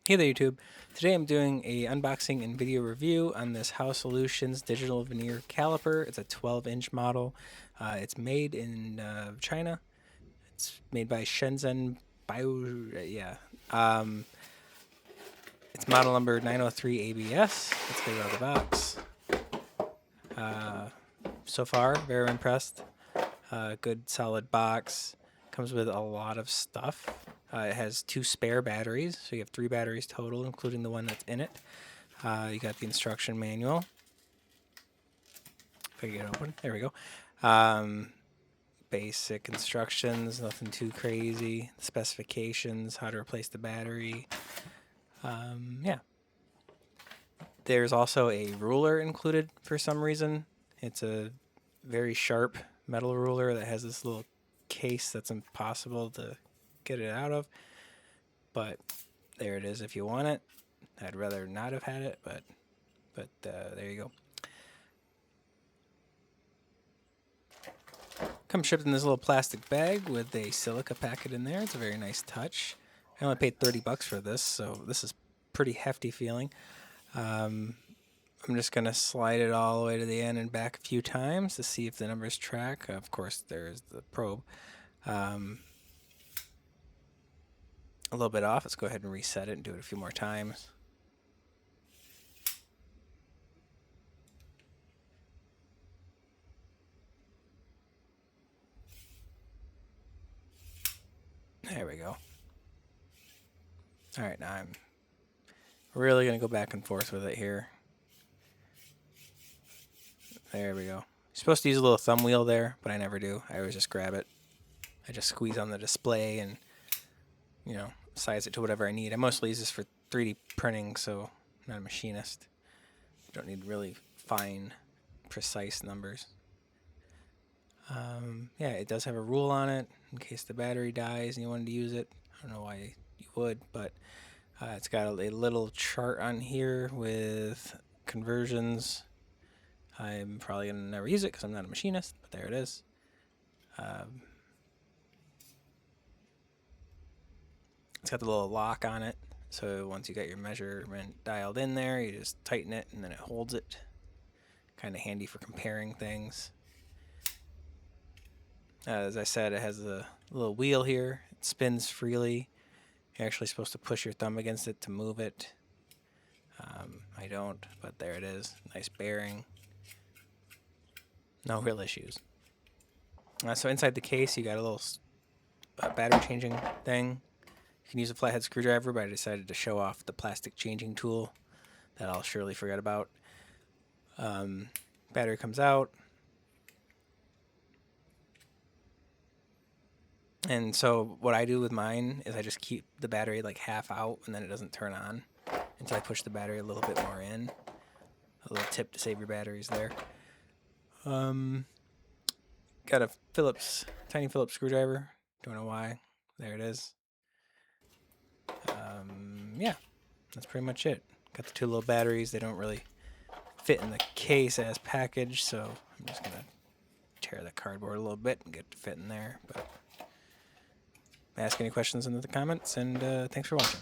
Hey there YouTube. Today I'm doing a unboxing and video review on this Housolutions digital veneer caliper. It's a 12-inch model. It's made in China. It's made by Shenzhen Bio. Yeah. Um, it's model number 903 ABS. Let's get it out of the box. So far, very impressed. Good solid box. Comes with a lot of stuff. It has 2 spare batteries, so you have 3 batteries total, including the one that's in it. You got the instruction manual. If I can get it open, there we go. Basic instructions, nothing too crazy. Specifications, how to replace the battery. Yeah. There's also a ruler included for some reason. It's a very sharp metal ruler that has this little case that's impossible to get it out of. But there it is if you want it. I'd rather not have had it, but there you go. Comes shipped in this little plastic bag with a silica packet in there. It's a very nice touch. I only paid $30 for this, so this is pretty hefty feeling. I'm just going to slide it all the way to the end and back a few times to see if the numbers track. Of course, there's the probe. A little bit off. Let's go ahead and reset it and do it a few more times. There we go. All right, now I'm really going to go back and forth with it here. There we go. You're supposed to use a little thumb wheel there, but I never do. I always just grab it. I just squeeze on the display and, size it to whatever I need. I mostly use this for 3D printing, so I'm not a machinist. Don't need really fine, precise numbers. Yeah, it does have a rule on it in case the battery dies and you wanted to use it. I don't know why you would, but it's got a little chart on here with conversions. I'm probably going to never use it because I'm not a machinist, but there it is. It's got the little lock on it, so once you got your measurement dialed in there, you just tighten it and then it holds it. Kind of handy for comparing things. As I said, it has a little wheel here. It spins freely. You're actually supposed to push your thumb against it to move it. I don't, but there it is. Nice bearing. No real issues. So inside the case, you got a little battery changing thing. You can use a flathead screwdriver, but I decided to show off the plastic changing tool that I'll surely forget about. Battery comes out. And so what I do with mine is I just keep the battery like half out and then it doesn't turn on until I push the battery a little bit more in. A little tip to save your batteries there. Got a tiny Phillips screwdriver. Don't know why. There it is. Yeah, that's pretty much it. Got the 2 little batteries. They don't really fit in the case as packaged, so I'm just gonna tear the cardboard a little bit and get it to fit in there. But ask any questions in the comments, and thanks for watching.